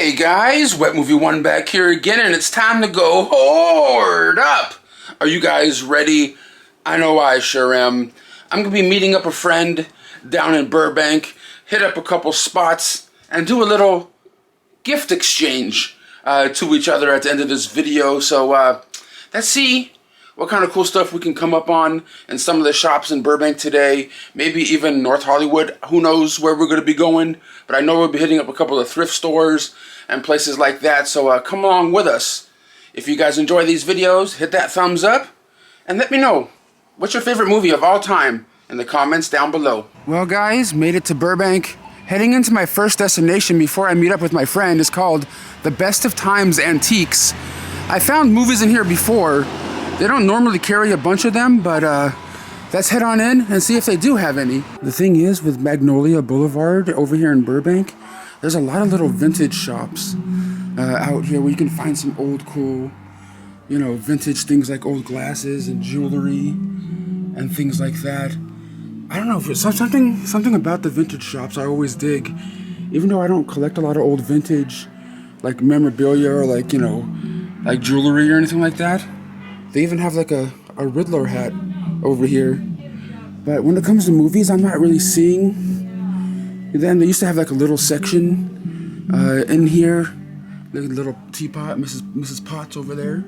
Hey guys, Wet Movie 1 back here again, and it's time to go hoard up. Are you guys ready? I know I sure am. I'm going to be meeting up a friend down in Burbank, hit up a couple spots, and do a little gift exchange to each other at the end of this video. So let's see what kind of cool stuff we can come up on in some of the shops in Burbank today. Maybe even North Hollywood. Who knows where we're going to be going. But I know we'll be hitting up a couple of thrift stores and places like that. So come along with us. If you guys enjoy these videos, hit that thumbs up. And let me know, what's your favorite movie of all time in the comments down below. Well guys, made it to Burbank. Heading into my first destination before I meet up with my friend is called the Best of Times Antiques. I found movies in here before. They don't normally carry a bunch of them, but let's head on in and see if they do have any. The thing is, with Magnolia Boulevard over here in Burbank, there's a lot of little vintage shops out here where you can find some old cool, you know, vintage things like old glasses and jewelry and things like that. I don't know, if it's something about the vintage shops I always dig. Even though I don't collect a lot of old vintage, like memorabilia or like, you know, like jewelry or anything like that. They even have like a Riddler hat over here. But when it comes to movies, I'm not really seeing. Then they used to have like a little section in here. Like a little teapot, Mrs. Potts over there.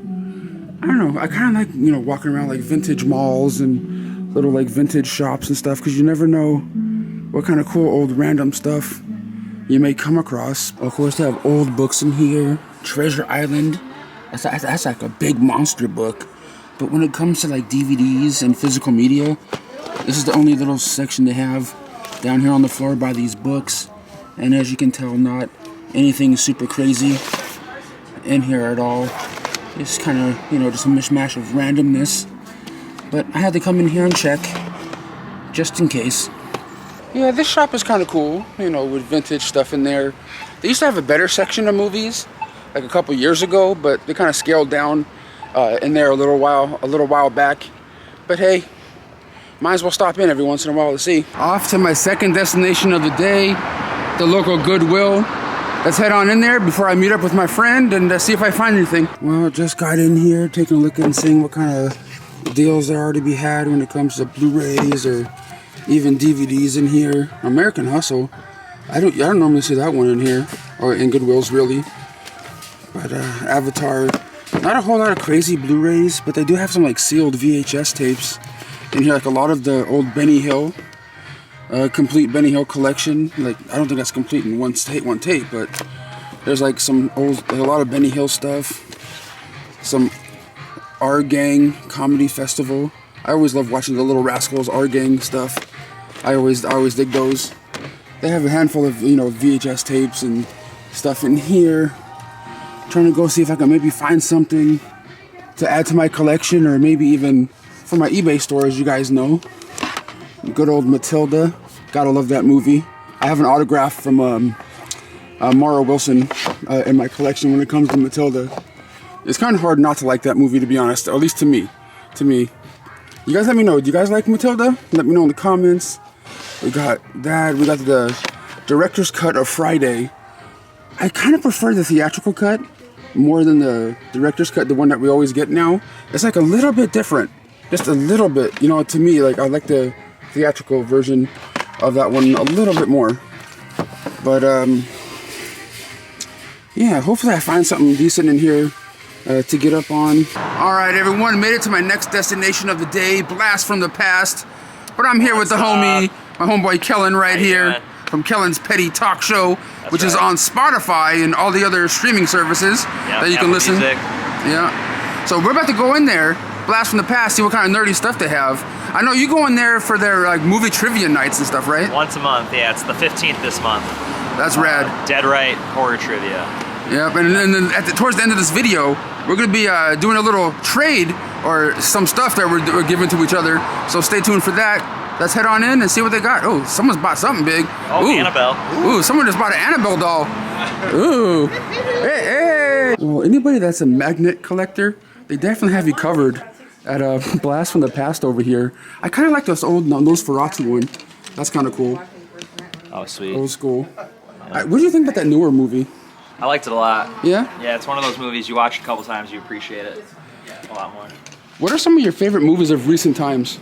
I don't know, I kind of like, you know, walking around like vintage malls and little like vintage shops and stuff, because you never know what kind of cool old random stuff you may come across. Of course, they have old books in here. Treasure Island. That's like a big monster book. But when it comes to like DVDs and physical media, this is the only little section they have down here on the floor by these books. And as you can tell, not anything super crazy in here at all. It's kind of, you know, just a mishmash of randomness. But I had to come in here and check, just in case. Yeah, this shop is kind of cool, you know, with vintage stuff in there. They used to have a better section of movies like a couple years ago, but they kind of scaled down in there a little while back. But hey, might as well stop in every once in a while to see. Off to my second destination of the day, the local Goodwill. Let's head on in there before I meet up with my friend and see if I find anything. Well, just got in here, taking a look and seeing what kind of deals there are to be had when it comes to Blu-rays or even DVDs in here. American Hustle. I don't normally see that one in here, or in Goodwill's really. But Avatar, not a whole lot of crazy Blu-rays, but they do have some like sealed VHS tapes in here, like a lot of the old Benny Hill, complete Benny Hill collection. Like, I don't think that's complete in one tape, but there's like some old, like a lot of Benny Hill stuff, some Our Gang Comedy Festival. I always love watching the Little Rascals Our Gang stuff. I always dig those. They have a handful of, you know, VHS tapes and stuff in here. Trying to go see if I can maybe find something to add to my collection, or maybe even for my eBay store, as you guys know. Good old Matilda. Gotta love that movie. I have an autograph from Mara Wilson in my collection when it comes to Matilda. It's kind of hard not to like that movie, to be honest, or at least to me. You guys let me know. Do you guys like Matilda? Let me know in the comments. We got that. We got the director's cut of Friday. I kind of prefer the theatrical cut more than the director's cut, the one that we always get now. It's like a little bit different. Just a little bit. You know, to me, like, I like the theatrical version of that one a little bit more. But, yeah, hopefully I find something decent in here to get up on. Alright, everyone, made it to my next destination of the day, Blast from the Past. But I'm here with the homie, my homeboy Kellen right here. From Kellens Petty Talk Show, which is on Spotify and all the other streaming services that you can listen. Music. Yeah. So we're about to go in there, Blast from the Past, see what kind of nerdy stuff they have. I know you go in there for their like movie trivia nights and stuff, right? Once a month, yeah. It's the 15th this month. That's rad. Dead Right Horror Trivia. Yep, and then towards the end of this video, we're going to be doing a little trade or some stuff that we're giving to each other. So stay tuned for that. Let's head on in and see what they got. Oh, someone's bought something big. Oh, ooh. Annabelle. Ooh, someone just bought an Annabelle doll. Ooh. Hey. Well, anybody that's a magnet collector, they definitely have you covered at a Blast from the Past over here. I kind of like those old Nosferatu one. That's kind of cool. Oh, sweet. Old school. What do you think about that newer movie? I liked it a lot. Yeah? Yeah, it's one of those movies you watch a couple times, you appreciate it a lot more. What are some of your favorite movies of recent times?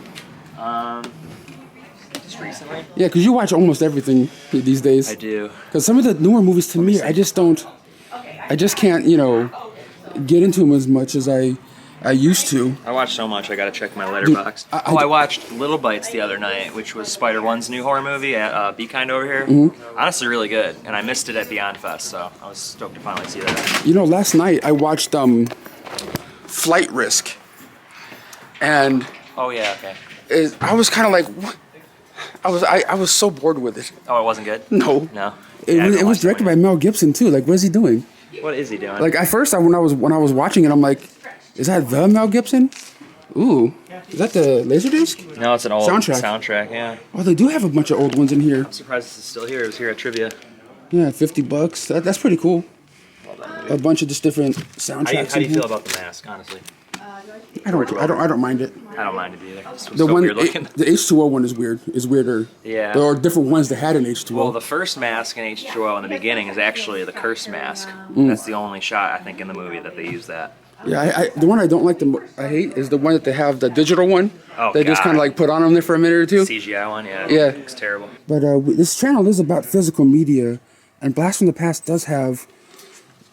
Just recently? Yeah, because you watch almost everything these days. I do. Because some of the newer movies to me, I just can't, get into them as much as I used to. I watched so much, I gotta check my letterbox. I watched Little Bites the other night, which was Spider-One's new horror movie at Be Kind over here. Mm-hmm. Honestly, really good, and I missed it at Beyond Fest, so I was stoked to finally see that. Last night I watched Flight Risk, and Oh yeah, okay. I was kind of like, what? I was so bored with it. Oh, it wasn't good? No. No? It was directed by Mel Gibson too. Like, what is he doing? What is he doing? Like, at first, when I was watching it, I'm like, is that the Mel Gibson? Ooh, is that the Laserdisc? No, it's an old Soundtrack. soundtrack, yeah. Oh, they do have a bunch of old ones in here. I'm surprised this is still here. It was here at Trivia. Yeah, $50. That's pretty cool. A bunch of just different soundtracks. How do you feel about the mask, honestly? I don't mind it. I don't mind it either. This was The so one, weird looking. the H2O one is weird. Is weirder. Yeah. There are different ones that had an H2O. Well, the first mask in H2O in the beginning is actually the curse mask. That's the only shot, I think, in the movie that they use that. Yeah, the one I don't like I hate is the one that they have, the digital one. Oh, They just God. kind of like put on them there for a minute or two. CGI one, yeah. Yeah. It's terrible. But this channel is about physical media, and Blast from the Past does have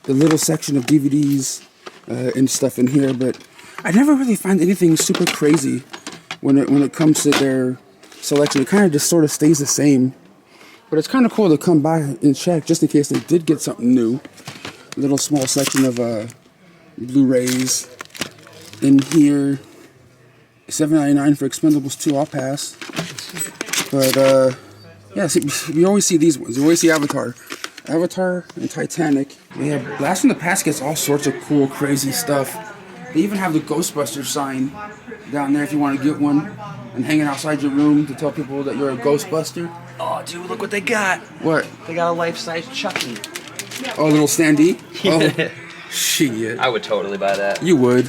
the little section of DVDs and stuff in here, but I never really find anything super crazy when it comes to their selection. It kind of just sort of stays the same. But it's kind of cool to come by and check just in case they did get something new. A little small section of Blu-rays in here. $7.99 for Expendables 2 All Pass. But yeah, see, we always see these ones. You always see Avatar and Titanic. Yeah, Blast from the Past gets all sorts of cool, crazy stuff. They even have the Ghostbusters sign down there if you want to get one and hang it outside your room to tell people that you're a Ghostbuster. Oh, dude, look what they got. What? They got a life-size Chucky. Oh, a little standee? Oh, shit. I would totally buy that. You would.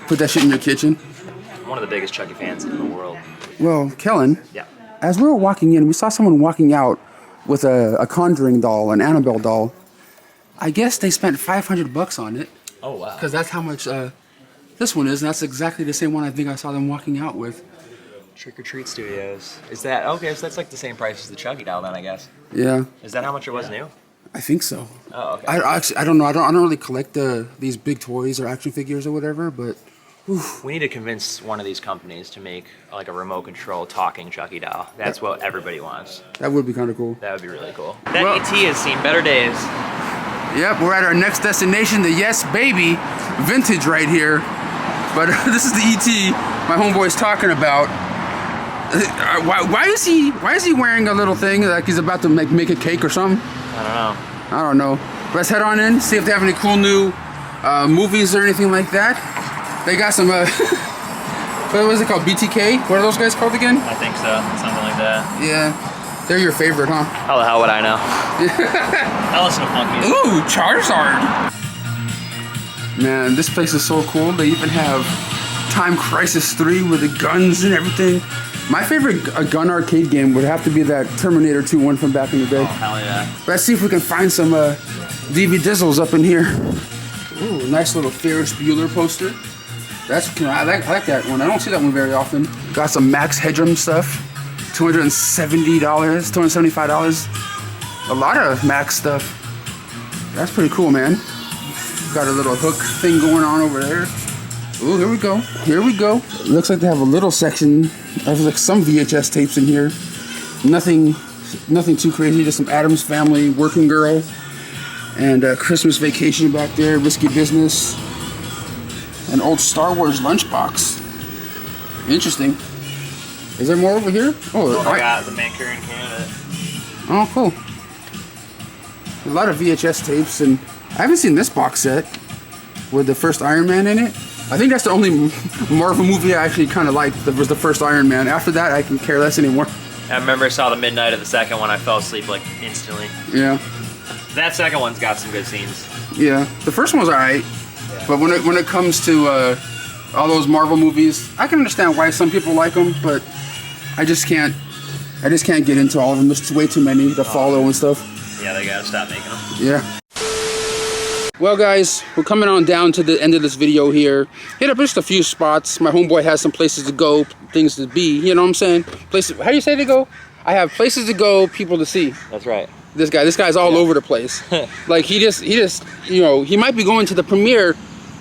Put that shit in your kitchen. I'm one of the biggest Chucky fans in the world. Well, Kellen, Yeah. as we were walking in, we saw someone walking out with a Conjuring doll, an Annabelle doll. I guess they spent $500 on it. Oh, wow. Because that's how much this one is, and that's exactly the same one I think I saw them walking out with. Trick or Treat Studios. Is that okay? So that's like the same price as the Chucky doll, then I guess. Yeah, Is that how much it was new? I think so. Oh, okay. I don't know. I don't really collect these big toys or action figures or whatever, but We need to convince one of these companies to make like a remote control talking Chucky doll. That's what everybody wants. that would be kind of cool. That would be really cool. That Well- ET has seen better days. Yep, we're at our next destination, the Yes Baby Vintage right here. But this is the ET my homeboy's talking about. Why is he wearing a little thing like he's about to make a cake or something? I don't know. Let's head on in, see if they have any cool new movies or anything like that. They got some what was it called? BTK? What are those guys called again? I think so. Something like that. Yeah. They're your favorite, huh? How the hell would I know? I listen to punk music. Ooh, Charizard! Man, this place is so cool. They even have Time Crisis 3 with the guns and everything. My favorite gun arcade game would have to be that Terminator 2 one from back in the day. Oh, hell yeah. Let's see if we can find some DVD-dizzles up in here. Ooh, nice little Ferris Bueller poster. I like that one. I don't see that one very often. Got some Max Headroom stuff. $270, $275. A lot of Max stuff. That's pretty cool, man. Got a little hook thing going on over there. Ooh, here we go. Here we go. Looks like they have a little section of like some VHS tapes in here. Nothing too crazy. Just some Addams Family, Working Girl, and Christmas Vacation back there. Risky Business. An old Star Wars lunchbox. Interesting. Is there more over here? Oh, I got the Manchurian Candidate. Oh, cool. A lot of VHS tapes, and I haven't seen this box set with the first Iron Man in it. I think that's the only Marvel movie I actually kind of liked. That was the first Iron Man. After that, I can care less anymore. I remember I saw the midnight of the second one. I fell asleep like instantly. Yeah, That second one's got some good scenes. yeah. The first one was alright, but when it comes to all those Marvel movies, I can understand why some people like them, but I just can't get into all of them. There's way too many to follow and stuff. Yeah, they gotta stop making them. Yeah. Well, guys, we're coming on down to the end of this video here. Hit up just a few spots. My homeboy has some places to go, things to be. You know what I'm saying? Places. How do you say to go? I have places to go, people to see. That's right. This guy's all over the place. Like he just, you know, he might be going to the premiere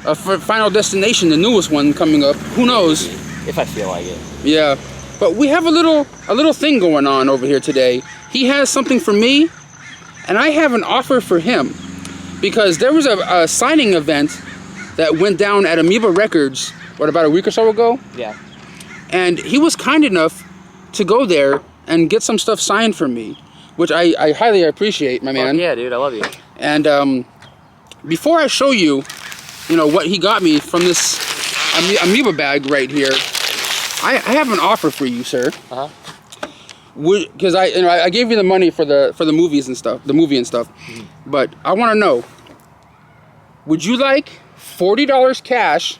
of Final Destination, the newest one coming up. Who knows? If I feel like it. Yeah, but we have a little thing going on over here today. He has something for me, and I have an offer for him. Because there was a signing event that went down at Amoeba Records, about a week or so ago? Yeah. And he was kind enough to go there and get some stuff signed for me, which I highly appreciate, my man. Yeah, dude, I love you. And before I show you, what he got me from this Amoeba bag right here, I have an offer for you, sir. Uh-huh. Because I gave you the money for the movies and stuff, but I want to know, would you like $40 cash,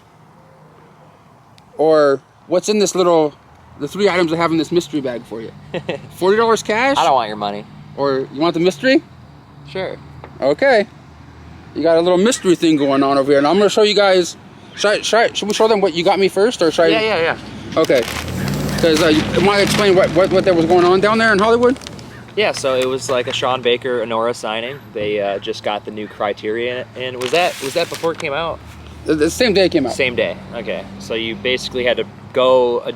or what's in the 3 items I have in this mystery bag for you? $40 cash? I don't want your money. Or you want the mystery? Sure. Okay. You got a little mystery thing going on over here, and I'm gonna show you guys. Should we show them what you got me first, or should I? Yeah. Okay. Because you want to explain what there was going on down there in Hollywood? Yeah, so it was like a Sean Baker Honora signing. They just got the new Criterion, and was that before it came out? The same day it came out. Same day. Okay, so you basically had to go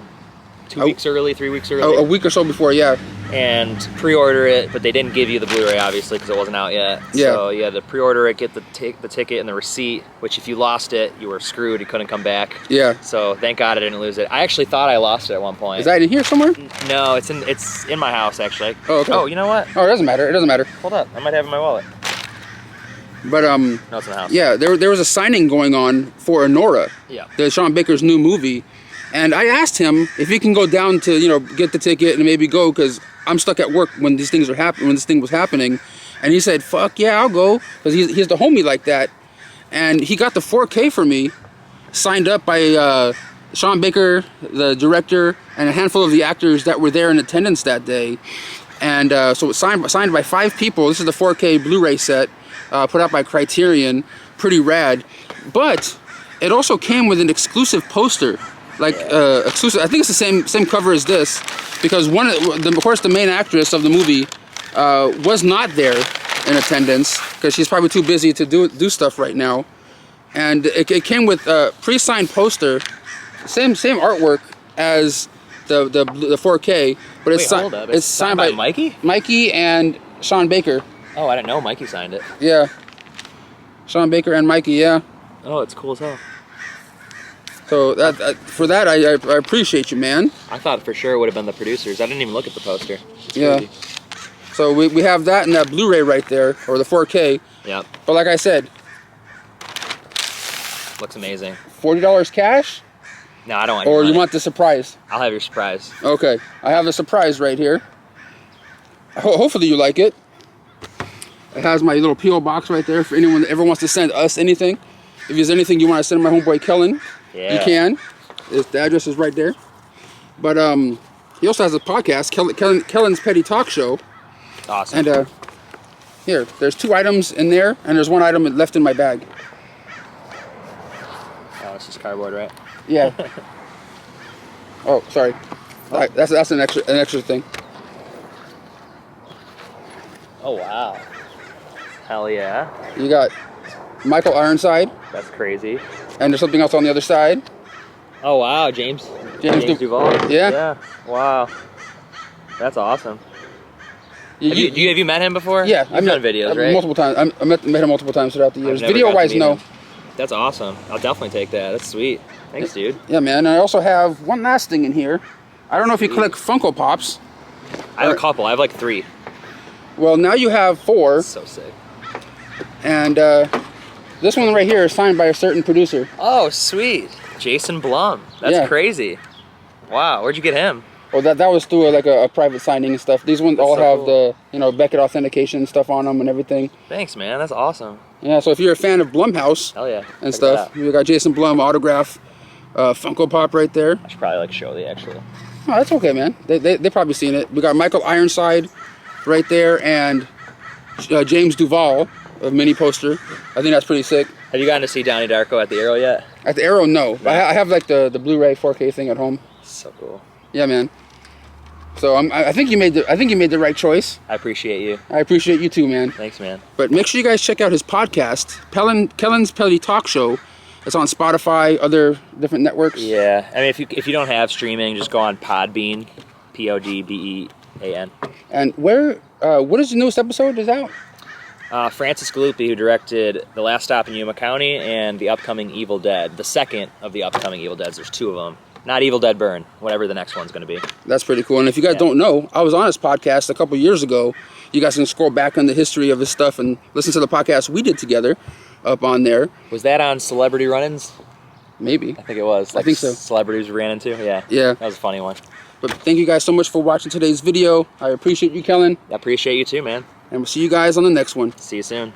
2 weeks early, 3 weeks early. A week or so before, yeah. And pre-order it, but they didn't give you the Blu-ray obviously because it wasn't out yet. Yeah. So you had to pre-order it, get the ticket and the receipt. Which if you lost it, you were screwed. You couldn't come back. Yeah. So thank God I didn't lose it. I actually thought I lost it at one point. Is that in here somewhere? No, it's in my house actually. Oh, okay. Oh, you know what? Oh, it doesn't matter. It doesn't matter. Hold up, I might have it in my wallet. But No, it's in the house. yeah, there was a signing going on for Honora. Yeah. The Sean Baker's new movie, and I asked him if he can go down to get the ticket and maybe go, because I'm stuck at work when these things when this thing was happening, and he said, "Fuck yeah, I'll go," because he's the homie like that, and he got the 4K for me, signed up by Sean Baker, the director, and a handful of the actors that were there in attendance that day, and so it's signed by 5 people. This is the 4K Blu-ray set, put out by Criterion, pretty rad, but it also came with an exclusive poster. Exclusive. I think it's the same cover as this, because of course the main actress of the movie was not there in attendance because she's probably too busy to do stuff right now, and it came with a pre-signed poster, same artwork as the 4K, but it's signed by Mikey and Sean Baker. Oh, I didn't know Mikey signed it. Yeah, Sean Baker and Mikey. Yeah. Oh, it's cool as hell. So for that, I appreciate you, man. I thought for sure it would have been the producers. I didn't even look at the poster. It's yeah. crazy. So we have that and that Blu-ray right there, or the 4K. Yep. But like I said, looks amazing. $40 cash? No, I don't want. Or you want the surprise? I'll have your surprise. Okay, I have a surprise right here. Hopefully you like it. It has my little P.O. box right there for anyone that ever wants to send us anything. If there's anything you want to send my homeboy Kellen, you can. The address is right there. But he also has a podcast, Kellen's Petty Talk Show. Awesome. And here, there's 2 items in there, and there's 1 item left in my bag. Oh, it's just cardboard, right? Yeah. Oh, sorry. That's an extra thing. Oh wow. Hell yeah. You got Michael Ironside. That's crazy. And there's something else on the other side. Oh wow, James Duvall. Yeah. Yeah. Wow. That's awesome. Have you met him before? Yeah, I've done videos, right? Multiple times. I met him multiple times throughout the years. Video-wise, no. That's awesome. I'll definitely take that. That's sweet. Thanks, dude. Yeah, man. And I also have one last thing in here. I don't know if you collect Funko Pops. I have a couple. I have like 3. Well, now you have 4. That's so sick. And this one right here is signed by a certain producer. Oh, sweet. Jason Blum. That's crazy. Wow. Where'd you get him? Well, that was through a private signing and stuff. These ones all have the Beckett authentication stuff on them and everything. Thanks, man. That's awesome. Yeah. So if you're a fan of Blumhouse, hell yeah, and stuff, you got Jason Blum autograph, Funko Pop right there. I should probably show the actual. Oh, that's okay, man. They probably seen it. We got Michael Ironside right there and James Duvall. a mini poster. I think that's pretty sick. Have you gotten to see Donnie Darko at the Arrow yet? At the Arrow, no. I have like the Blu-ray 4K thing at home. So cool. Yeah, man. So I think you made the right choice. I appreciate you. I appreciate you too, man. Thanks, man. But make sure you guys check out his podcast, Kellens Pelly Talk Show. It's on Spotify, other different networks. Yeah, I mean, if you don't have streaming, just go on Podbean, Podbean. And what is the newest episode is out? Francis Galuppi, who directed The Last Stop in Yuma County and the upcoming Evil Dead, the second of the upcoming Evil Deads. There's 2 of them. Not Evil Dead Burn, whatever the next one's going to be. That's pretty cool. And if you guys don't know, I was on his podcast a couple years ago. You guys can scroll back on the history of his stuff and listen to the podcast we did together up on there. Was that on Celebrity Run-Ins? Maybe. I think it was. I think so. Celebrities we ran into? Yeah. Yeah. That was a funny one. But thank you guys so much for watching today's video. I appreciate you, Kellen. I appreciate you too, man. And we'll see you guys on the next one. See you soon.